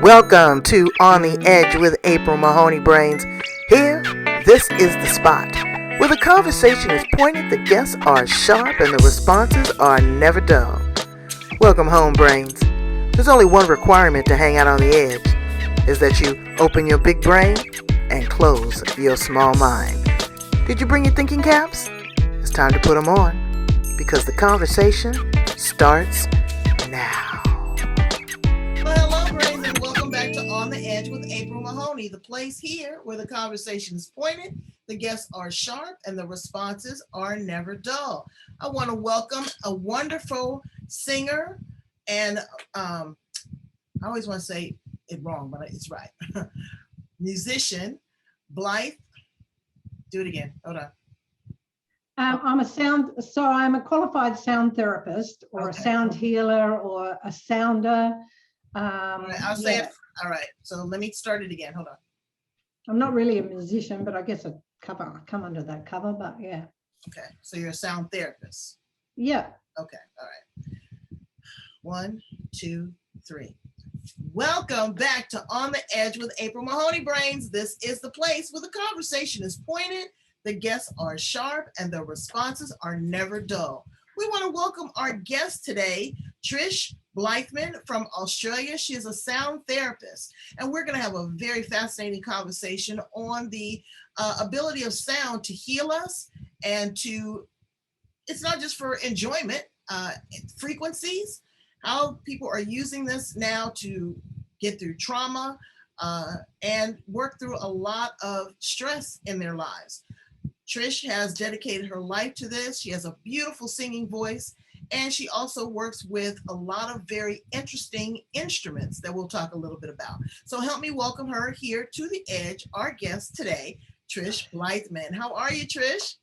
Welcome to On the Edge with April Mahoney Brains. Here, this is the spot where the conversation is pointed, the guests are sharp, and the responses are never dull. Welcome home, Brains. There's only one requirement to hang out on the edge, is that you open your big brain and close your small mind. Did you bring your thinking caps? It's time to put them on, because the conversation starts now. On the Edge with April Mahoney, the place here where the conversation is pointed, the guests are sharp, and the responses are never dull. I want to welcome a wonderful singer, and I always want to say it wrong, but it's right. Musician, Blythe. Do it again. Hold on. I'm a qualified sound therapist, or a sound healer, or a sounder. I'll say it. All right, so let me start it again. Hold on. I'm not really a musician, but I guess I come under that cover, but yeah. Okay, so you're a sound therapist. Yeah. Okay, all right. 1, 2, 3. Welcome back to On the Edge with April Mahoney Brains. This is the place where the conversation is pointed, the guests are sharp, and the responses are never dull. We want to welcome our guest today, Trish Blythman from Australia. She is a sound therapist, and we're going to have a very fascinating conversation on the ability of sound to heal us, and it's not just for enjoyment, frequencies, how people are using this now to get through trauma and work through a lot of stress in their lives. Trish has dedicated her life to this. She has a beautiful singing voice, and she also works with a lot of very interesting instruments that we'll talk a little bit about. So help me welcome her here to the Edge, our guest today, Trish Blythman. How are you, Trish?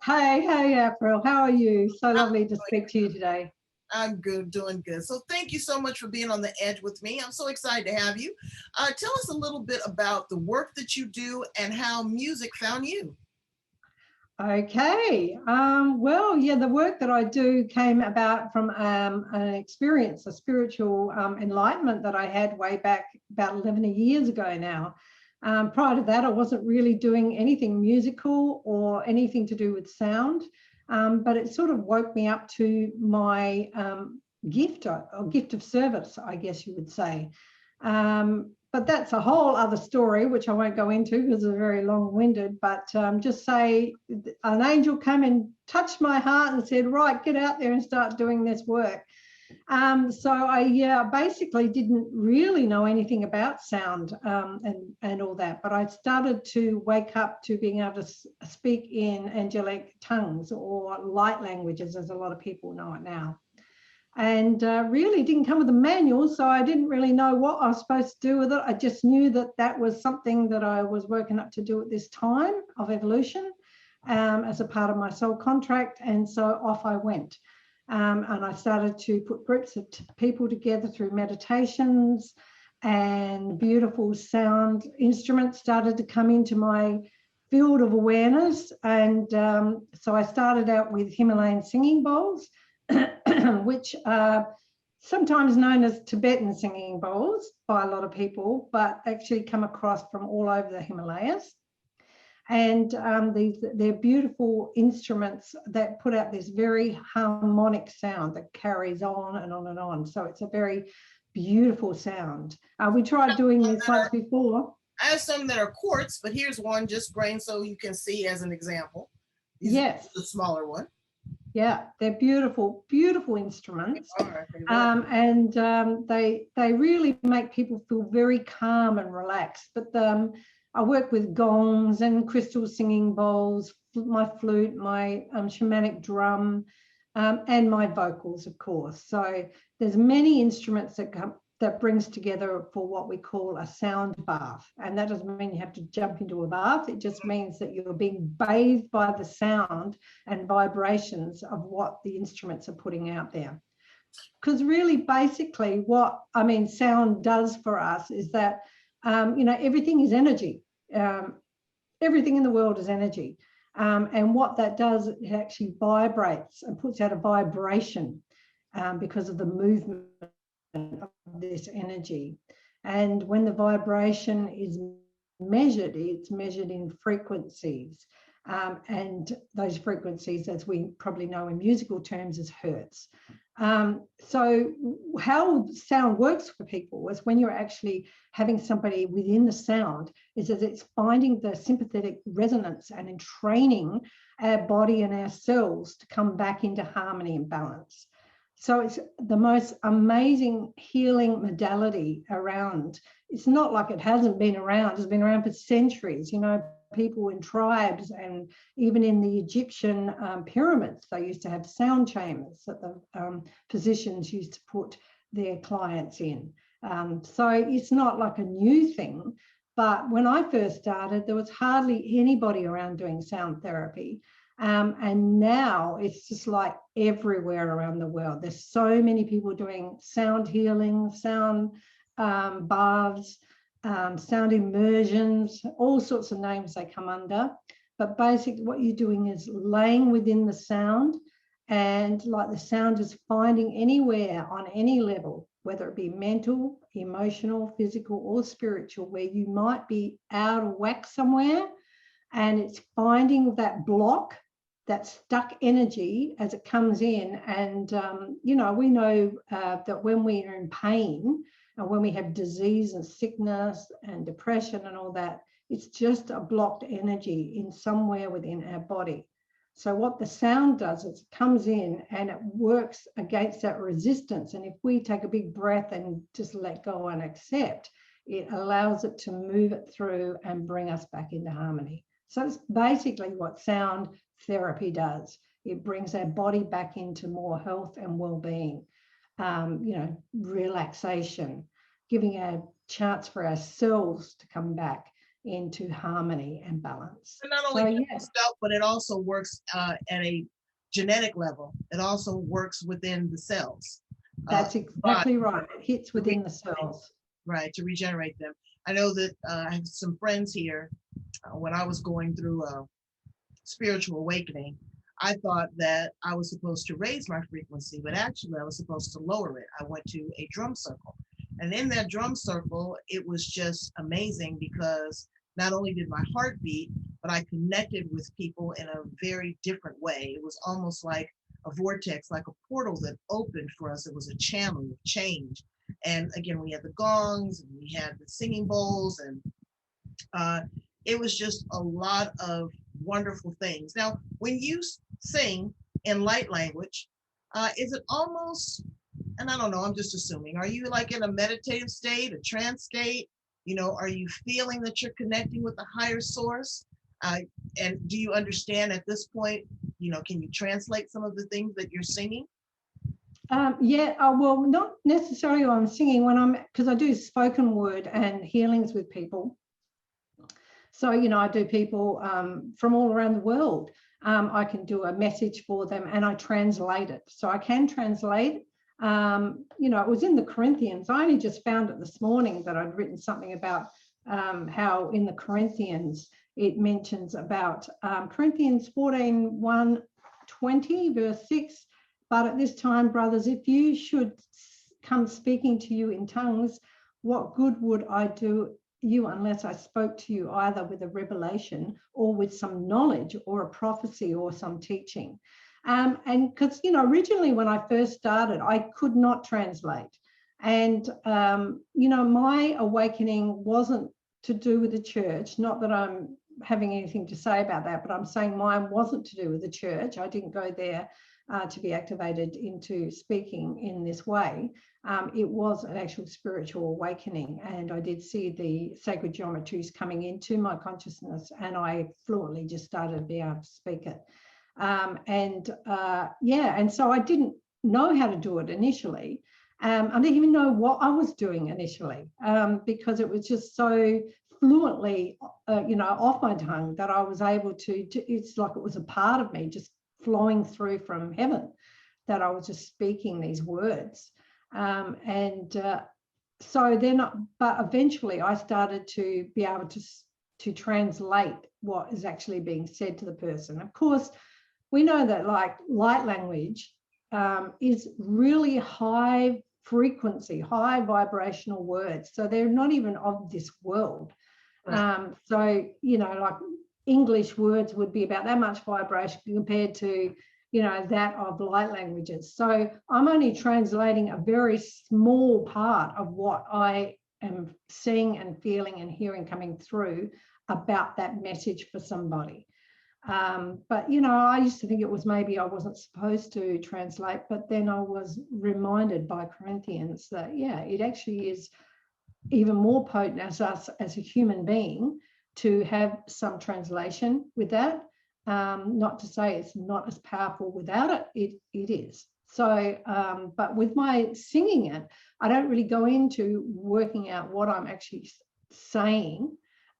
Hey, April. How are you? So lovely to speak to you today. I'm good, doing good. So thank you so much for being on the Edge with me. I'm so excited to have you. Tell us a little bit about the work that you do and how music found you. Okay. The work that I do came about from an experience, a spiritual enlightenment that I had way back about 11 years ago now. Prior to that, I wasn't really doing anything musical or anything to do with sound, but it sort of woke me up to my gift or gift of service, I guess you would say. But that's a whole other story, which I won't go into because it's very long-winded, but just say an angel came and touched my heart and said, right, get out there and start doing this work. So I basically didn't really know anything about sound and all that, but I started to wake up to being able to speak in angelic tongues, or light languages, as a lot of people know it now. And really didn't come with a manual, so I didn't really know what I was supposed to do with it. I just knew that that was something that I was working up to do at this time of evolution as a part of my soul contract, and so off I went. And I started to put groups of people together through meditations, and beautiful sound instruments started to come into my field of awareness. And so I started out with Himalayan singing bowls, which are sometimes known as Tibetan singing bowls by a lot of people, but actually come across from all over the Himalayas. And they're beautiful instruments that put out this very harmonic sound that carries on and on and on. So it's a very beautiful sound. We tried doing this once before. I have some that are quartz, but here's one just grain so you can see as an example. Yes. The smaller one. Yeah, they're beautiful, beautiful instruments, and they really make people feel very calm and relaxed. But I work with gongs and crystal singing bowls, my flute, my shamanic drum, and my vocals, of course. So there's many instruments that brings together for what we call a sound bath. And that doesn't mean you have to jump into a bath. It just means that you're being bathed by the sound and vibrations of what the instruments are putting out there. Because really, basically, sound does for us is that, everything is energy. Everything in the world is energy. And what that does, it actually vibrates and puts out a vibration because of the movement of this energy. And when the vibration is measured, it's measured in frequencies. And those frequencies, as we probably know in musical terms, is hertz. So how sound works for people is when you're actually having somebody within the sound, is that it's finding the sympathetic resonance and entraining our body and our cells to come back into harmony and balance. So it's the most amazing healing modality around. It's not like it hasn't been around. It's been around for centuries. You know, people in tribes and even in the Egyptian pyramids, they used to have sound chambers that the physicians used to put their clients in. So it's not like a new thing. But when I first started, there was hardly anybody around doing sound therapy. And now it's just like everywhere around the world. There's so many people doing sound healing, sound baths, sound immersions, all sorts of names they come under. But basically what you're doing is laying within the sound, and like the sound is finding anywhere on any level, whether it be mental, emotional, physical, or spiritual, where you might be out of whack somewhere, and it's finding that block, that stuck energy as it comes in. And, you know, we know that when we are in pain and when we have disease and sickness and depression and all that, it's just a blocked energy in somewhere within our body. So what the sound does is it comes in and it works against that resistance. And if we take a big breath and just let go and accept, it allows it to move it through and bring us back into harmony. So it's basically what sound therapy does. It brings our body back into more health and well-being, you know, relaxation, giving a chance for ourselves to come back into harmony and balance. And not only stuff, but it also works at a genetic level. It also works within the cells. That's exactly right. It hits within the cells. Right, to regenerate them. I know that I have some friends here. When I was going through a spiritual awakening, I thought that I was supposed to raise my frequency, but actually I was supposed to lower it. I went to a drum circle. And in that drum circle, it was just amazing because not only did my heart beat, but I connected with people in a very different way. It was almost like a vortex, like a portal that opened for us. It was a channel of change. And again, we had the gongs and we had the singing bowls, and it was just a lot of wonderful things. Now, when you sing in light language, is it almost, and I don't know, I'm just assuming, are you like in a meditative state, a trance state? You know, are you feeling that you're connecting with a higher source? And do you understand at this point, you know, can you translate some of the things that you're singing? Well, not necessarily when I'm singing, because I do spoken word and healings with people. So, you know, I do people from all around the world. I can do a message for them and I translate it. So I can translate. You know, it was in the Corinthians. I only just found it this morning that I'd written something about how in the Corinthians it mentions about Corinthians 14:1-20, verse 6. But at this time, brothers, if you should come speaking to you in tongues, what good would I do you unless I spoke to you either with a revelation or with some knowledge or a prophecy or some teaching? And because, you know, originally when I first started, I could not translate. And, you know, my awakening wasn't to do with the church. Not that I'm having anything to say about that, but I'm saying mine wasn't to do with the church. I didn't go there to be activated into speaking in this way. It was an actual spiritual awakening, and I did see the sacred geometries coming into my consciousness, and I fluently just started to be able to speak it. And so I didn't know how to do it initially. I didn't even know what I was doing initially, because it was just so fluently, you know, off my tongue that I was able to, it's like it was a part of me just flowing through from heaven, that I was just speaking these words. So then, but eventually I started to be able to translate what is actually being said to the person. Of course, we know that like light language is really high frequency, high vibrational words. So they're not even of this world. Right. So, you know, like English words would be about that much vibration compared to, you know, that of light languages. So I'm only translating a very small part of what I am seeing and feeling and hearing coming through about that message for somebody. But, you know, I used to think it was maybe I wasn't supposed to translate, but then I was reminded by Corinthians that, yeah, it actually is even more potent as us as a human being to have some translation with that. Not to say it's not as powerful without it, it is. So, but with my singing it, I don't really go into working out what I'm actually saying.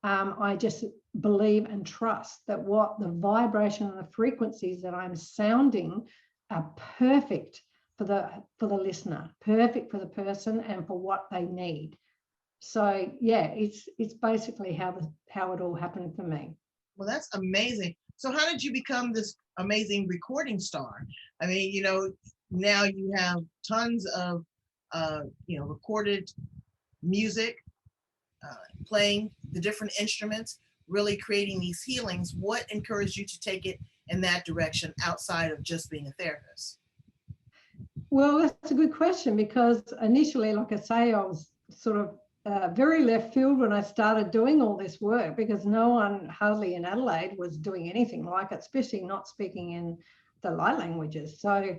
I just believe and trust that what the vibration and the frequencies that I'm sounding are perfect for the listener, perfect for the person and for what they need. So yeah, it's basically how it all happened for me. Well, that's amazing. So how did you become this amazing recording star? I mean, you know, now you have tons of, you know, recorded music, playing the different instruments, really creating these healings. What encouraged you to take it in that direction outside of just being a therapist? Well, that's a good question, because initially, like I say, I was sort of very left field when I started doing all this work, because no one hardly in Adelaide was doing anything like it, especially not speaking in the light languages. So,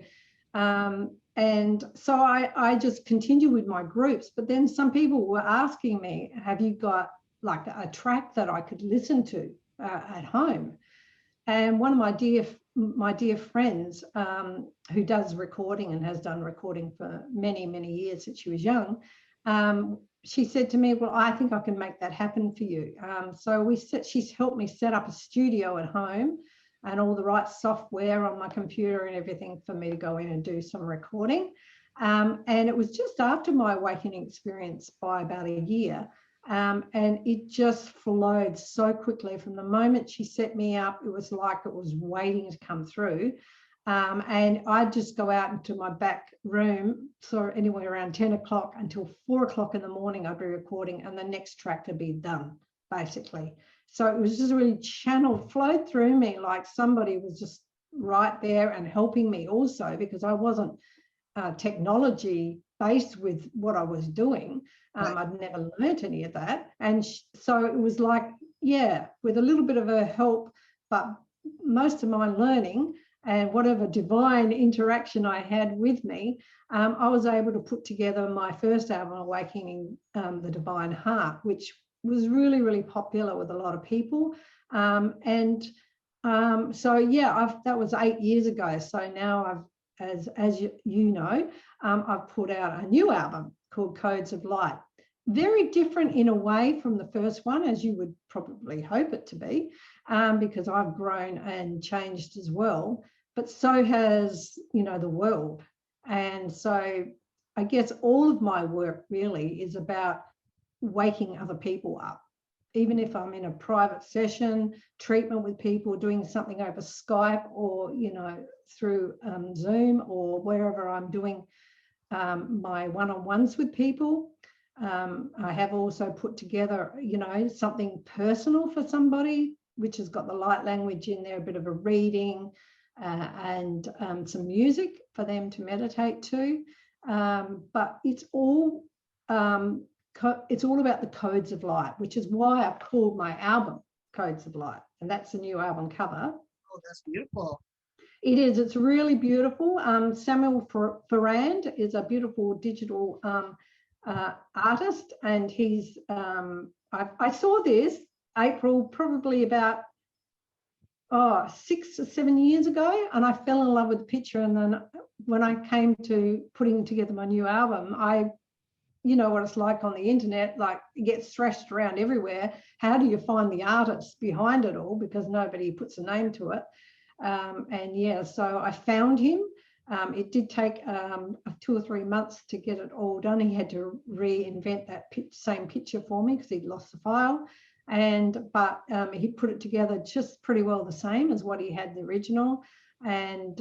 and so I just continued with my groups. But then some people were asking me, have you got like a track that I could listen to at home? And one of my dear friends who does recording and has done recording for many, many years since she was young, she said to me, well, I think I can make that happen for you. So she's helped me set up a studio at home and all the right software on my computer and everything for me to go in and do some recording. And it was just after my awakening experience by about a year. And it just flowed so quickly. From the moment she set me up, it was like it was waiting to come through. And I'd just go out into my back room, so anywhere around 10 o'clock until 4 o'clock in the morning, I'd be recording, and the next track to be done, basically. So it was just really channeled, flowed through me like somebody was just right there and helping me also, because I wasn't technology based with what I was doing. Right. I'd never learnt any of that. And so it was like, yeah, with a little bit of a help, but most of my learning and whatever divine interaction I had with me, I was able to put together my first album, Awakening the Divine Heart, which was really, really popular with a lot of people. So yeah, that was 8 years ago. So now as you know, I've put out a new album called Codes of Light. Very different in a way from the first one, as you would probably hope it to be, because I've grown and changed as well. But so has, you know, the world. And so I guess all of my work really is about waking other people up. Even if I'm in a private session, treatment with people, doing something over Skype or, you know, through Zoom or wherever I'm doing my one-on-ones with people. I have also put together, you know, something personal for somebody, which has got the light language in there, a bit of a reading and some music for them to meditate to. But it's all about the codes of light, which is why I've called my album Codes of Light. And that's the new album cover. Oh, that's beautiful. It is. It's really beautiful. Samuel Ferrand is a beautiful digital artist, and he's. I saw this April, probably about 6 or 7 years ago, and I fell in love with the picture. And then when I came to putting together my new album, you know what it's like on the internet, like it gets thrashed around everywhere. How do you find the artist behind it all? Because nobody puts a name to it. And yeah, so I found him. It did take 2 or 3 months to get it all done. He had to reinvent that same picture for me because he'd lost the file. But he put it together just pretty well the same as what he had the original. and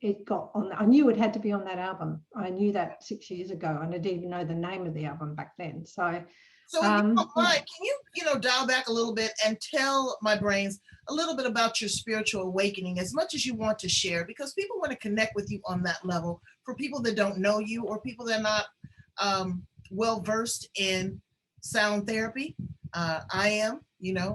it got on. I knew it had to be on that album. I knew that 6 years ago, and I didn't even know the name of the album back then. So if you don't mind, can you dial back a little bit and tell my brains a little bit about your spiritual awakening, as much as you want to share, because people want to connect with you on that level. For people that don't know you, or people that are not well versed in sound therapy, I am.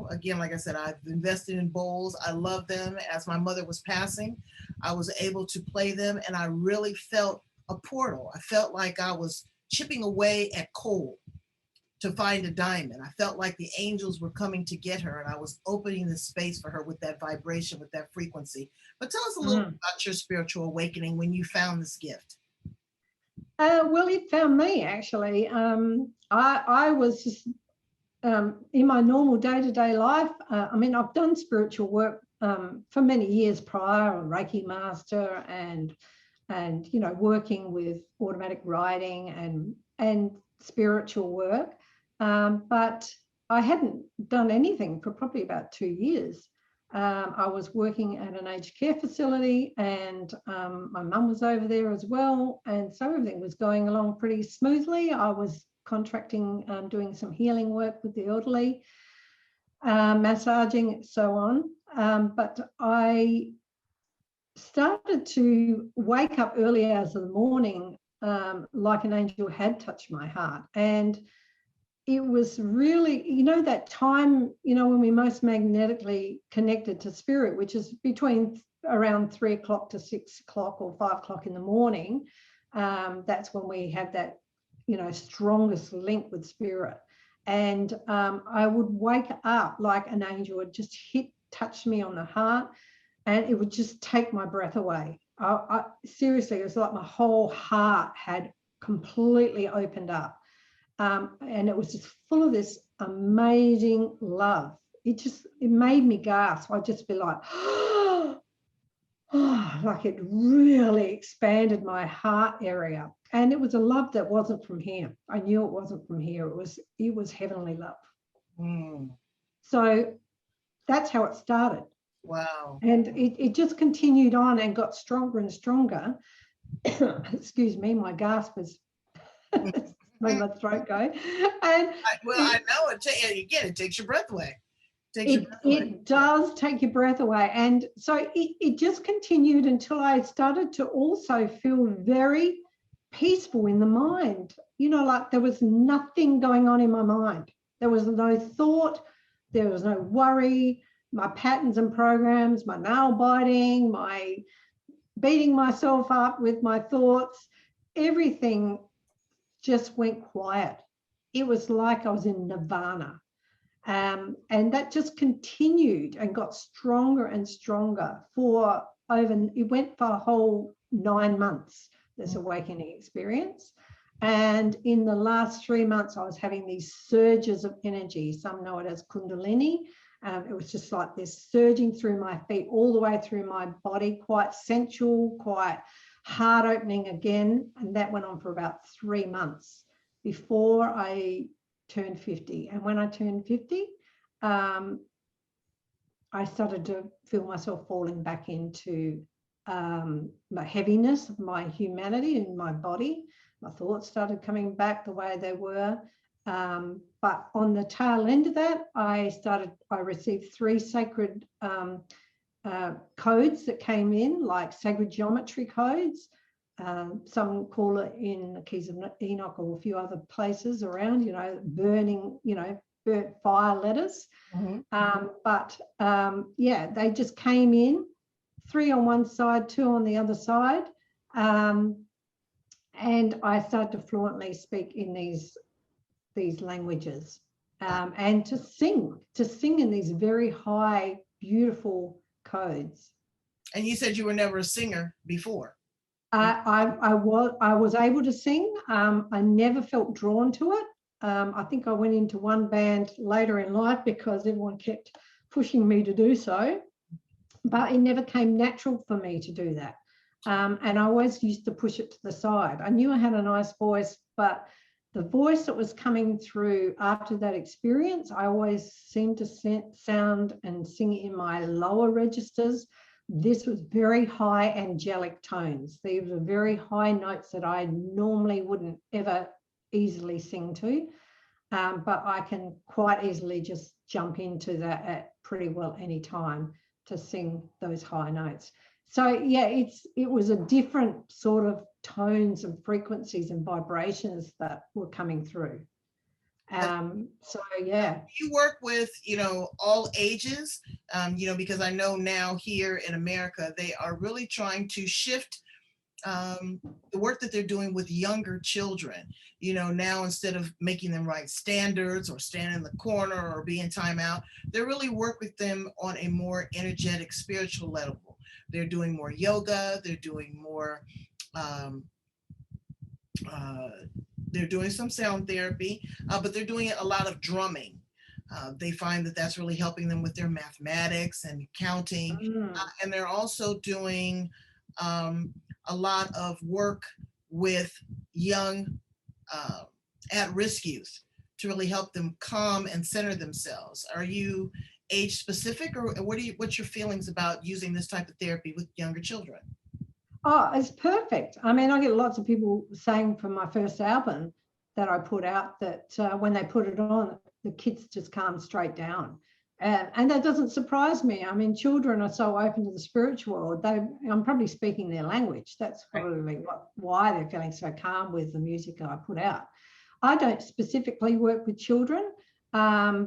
Again, like I said, I've invested in bowls. I love them. As my mother was passing, I was able to play them, and I really felt a portal. I felt like I was chipping away at coal to find a diamond. I felt like the angels were coming to get her, and I was opening the space for her with that vibration, with that frequency. But tell us a little bit about your spiritual awakening when you found this gift. Well, it found me, actually. I was just in my normal day-to-day life. I've done spiritual work for many years prior, a Reiki master, and working with automatic writing and spiritual work. But I hadn't done anything for probably about 2 years. I was working at an aged care facility, and my mum was over there as well. And so everything was going along pretty smoothly. I was contracting, doing some healing work with the elderly, massaging, so on. But I started to wake up early hours of the morning, like an angel had touched my heart. And it was really, that time, when we're most magnetically connected to spirit, which is between around 3 o'clock to 6 o'clock or 5 o'clock in the morning. That's when we have that, strongest link with spirit. And I would wake up like an angel would just touch me on the heart, and it would just take my breath away. Seriously, it was like my whole heart had completely opened up. And it was just full of this amazing love. It made me gasp. I'd just be like, like it really expanded my heart area. And it was a love that wasn't from here. I knew it wasn't from here. It was heavenly love. So that's how it started. Wow. And it just continued on and got stronger and stronger. Excuse me, my gasp is made my throat go. And I know it takes your breath away. It does take your breath away. And so it just continued until I started to also feel very peaceful in the mind. Like there was nothing going on in my mind. There was no thought, there was no worry. My patterns and programs, my nail biting, my beating myself up with my thoughts, everything just went quiet. It was like I was in nirvana. And that just continued and got stronger and stronger it went for a whole 9 months, this awakening experience. And in the last 3 months, I was having these surges of energy. Some know it as Kundalini. It was just like this surging through my feet, all the way through my body, quite sensual, quite heart opening again. And that went on for about 3 months before I turned 50. And when I turned 50, I started to feel myself falling back into my heaviness of my humanity in my body. My thoughts started coming back the way they were. But on the tail end of that, I received 3 sacred codes that came in, like sacred geometry codes. Some call it in the Keys of Enoch or a few other places around, burning, burnt fire letters. But they just came in, 3 on one side, 2 on the other side. And I started to fluently speak in these languages, and to sing in these very high, beautiful codes. And you said you were never a singer before. I was able to sing. I never felt drawn to it. I think I went into one band later in life because everyone kept pushing me to do so, but it never came natural for me to do that. And I always used to push it to the side. I knew I had a nice voice, but the voice that was coming through after that experience, I always seemed to sound and sing in my lower registers, this was very high angelic tones. These were very high notes that I normally wouldn't ever easily sing to, but I can quite easily just jump into that at pretty well any time to sing those high notes. So yeah, it was a different sort of tones and frequencies and vibrations that were coming through. So yeah. You work with, all ages, because I know now here in America, they are really trying to shift the work that they're doing with younger children. Now instead of making them write standards or stand in the corner or be in timeout, they really work with them on a more energetic, spiritual level. They're doing more yoga. They're doing more, they're doing some sound therapy, but they're doing a lot of drumming. They find that that's really helping them with their mathematics and counting. And they're also doing a lot of work with young at-risk youth to really help them calm and center themselves. Are you age specific, or what's your feelings about using this type of therapy with younger children? Oh, it's perfect. I mean, I get lots of people saying from my first album that I put out that when they put it on, the kids just calm straight down. And that doesn't surprise me. I mean, children are so open to the spiritual world. I'm probably speaking their language. That's probably why they're feeling so calm with the music I put out. I don't specifically work with children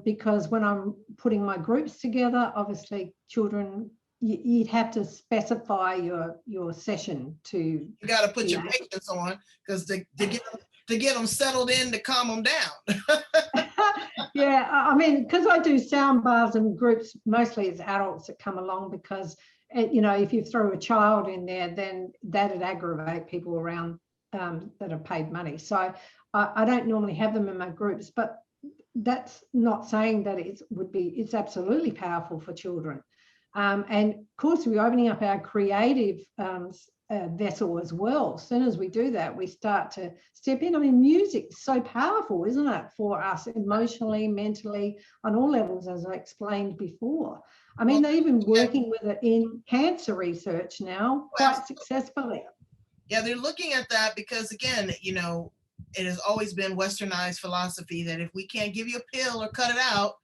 because when I'm putting my groups together, obviously children, you'd have to specify your session to. You got to put your patience on, because to get them settled in, to calm them down. Yeah, I mean, because I do sound baths and groups, mostly it's adults that come along, because if you throw a child in there, then that'd aggravate people around that have paid money. So I don't normally have them in my groups, but that's not saying that it's absolutely powerful for children. And of course, we're opening up our creative vessel as well. As soon as we do that, we start to step in. I mean, music is so powerful, isn't it, for us emotionally, mentally, on all levels, as I explained before. I mean, they're even working with it in cancer research now quite successfully. Yeah, they're looking at that because, again, it has always been Westernized philosophy that if we can't give you a pill or cut it out,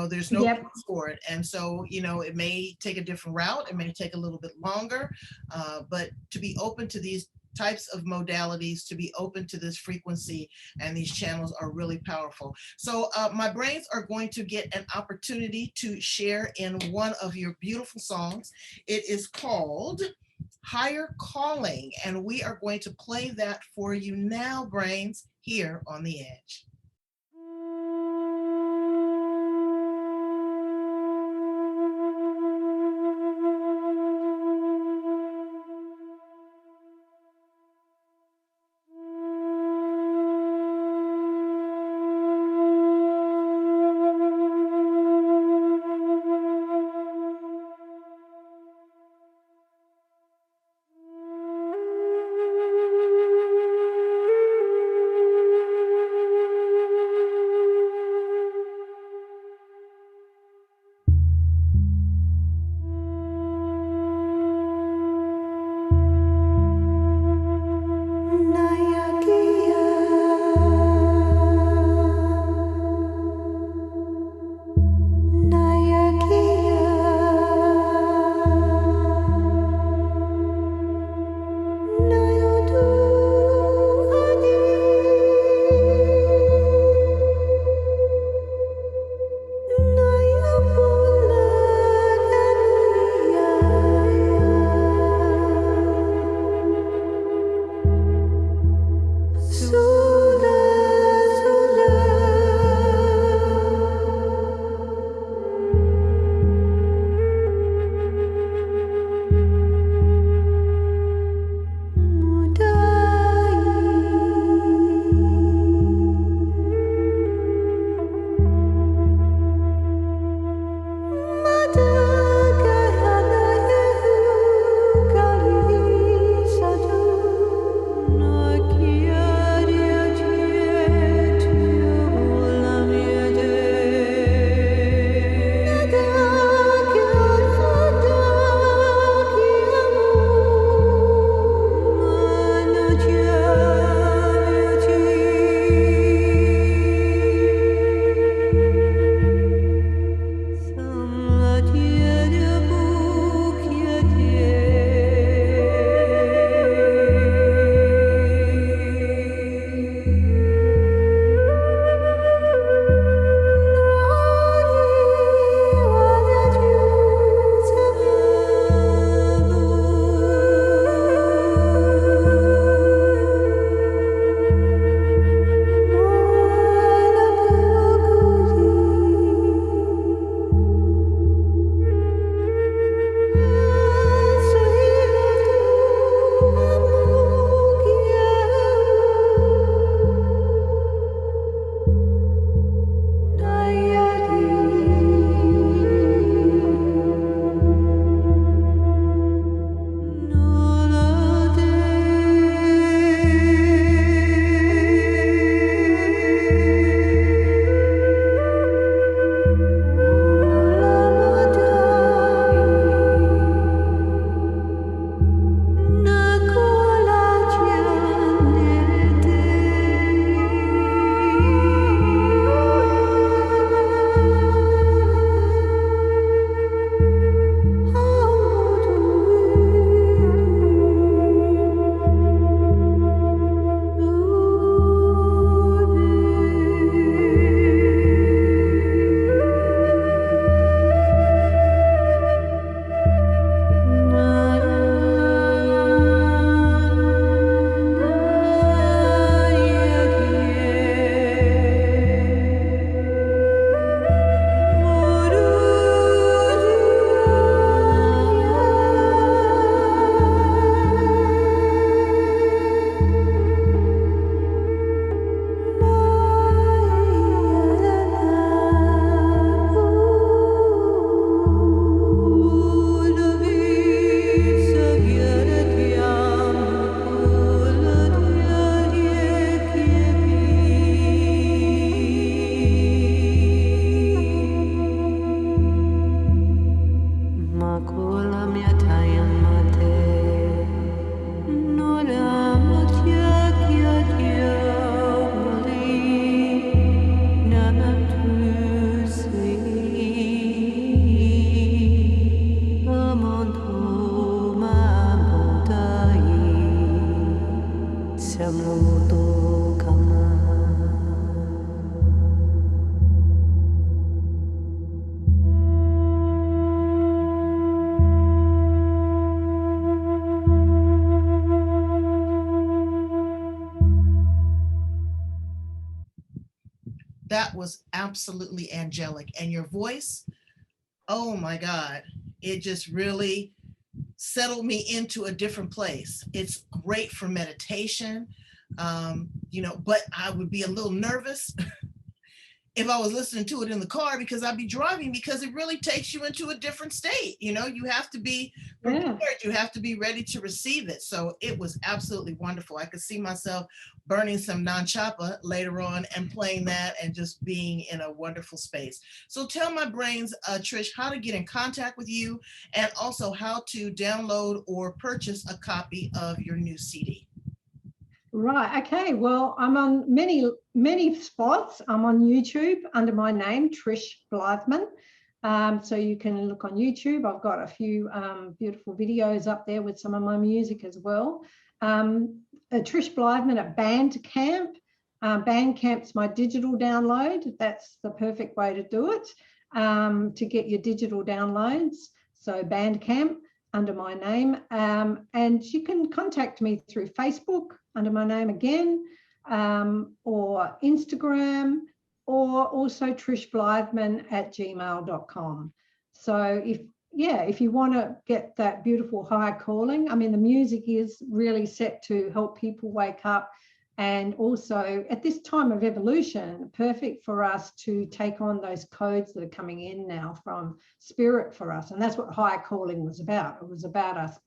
there's no place for it. And so, it may take a different route. It may take a little bit longer, but to be open to these types of modalities, to be open to this frequency and these channels are really powerful. So my brains are going to get an opportunity to share in one of your beautiful songs. It is called Higher Calling, and we are going to play that for you now, brains, here on The Edge. that was absolutely angelic. And your voice, oh my God, it just really settled me into a different place. It's great for meditation, but I would be a little nervous if I was listening to it in the car because I'd be driving, because it really takes you into a different state. You have to be prepared. You have to be ready to receive it. So it was absolutely wonderful. I could see myself burning some non-chapa later on and playing that and just being in a wonderful space. So tell my brains, Trish, how to get in contact with you and also how to download or purchase a copy of your new CD. Right. Okay. Well, I'm on many spots. I'm on YouTube under my name, Trish Blythman. So you can look on YouTube. I've got a few beautiful videos up there with some of my music as well. Trish Blythman at Bandcamp. Bandcamp's my digital download. That's the perfect way to do it, to get your digital downloads. So Bandcamp under my name. And you can contact me through Facebook under my name again, or Instagram, or also trishblythman@gmail.com. So if you want to get that beautiful higher calling, I mean, the music is really set to help people wake up, and also at this time of evolution, perfect for us to take on those codes that are coming in now from spirit for us. And that's what higher calling was about. It was about us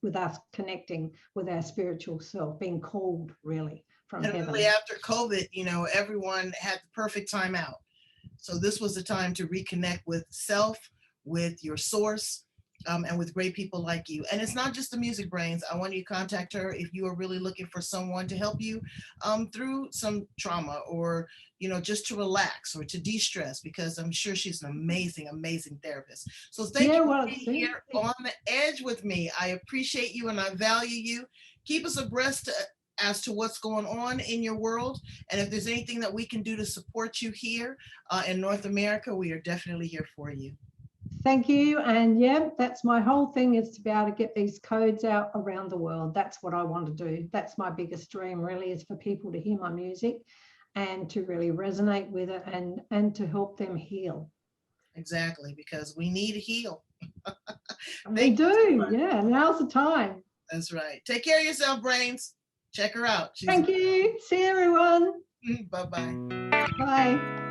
connecting with our spiritual self, being called really from heaven. Really after COVID, everyone had the perfect time out. So this was the time to reconnect with self, with your source, and with great people like you. And it's not just the Music Brains. I want you to contact her if you are really looking for someone to help you through some trauma, or just to relax or to de-stress, because I'm sure she's an amazing, amazing therapist. So thank you for being here on the edge with me. I appreciate you and I value you. Keep us abreast as to what's going on in your world. And if there's anything that we can do to support you here in North America, we are definitely here for you. Thank you. And yeah, that's my whole thing, is to be able to get these codes out around the world. That's what I want to do. That's my biggest dream, really, is for people to hear my music and to really resonate with it, and to help them heal. Exactly, because we need to heal. We do. Yeah, now's the time. That's right. Take care of yourself, Brains. Check her out. Thank you. See you, everyone. Bye-bye. Bye.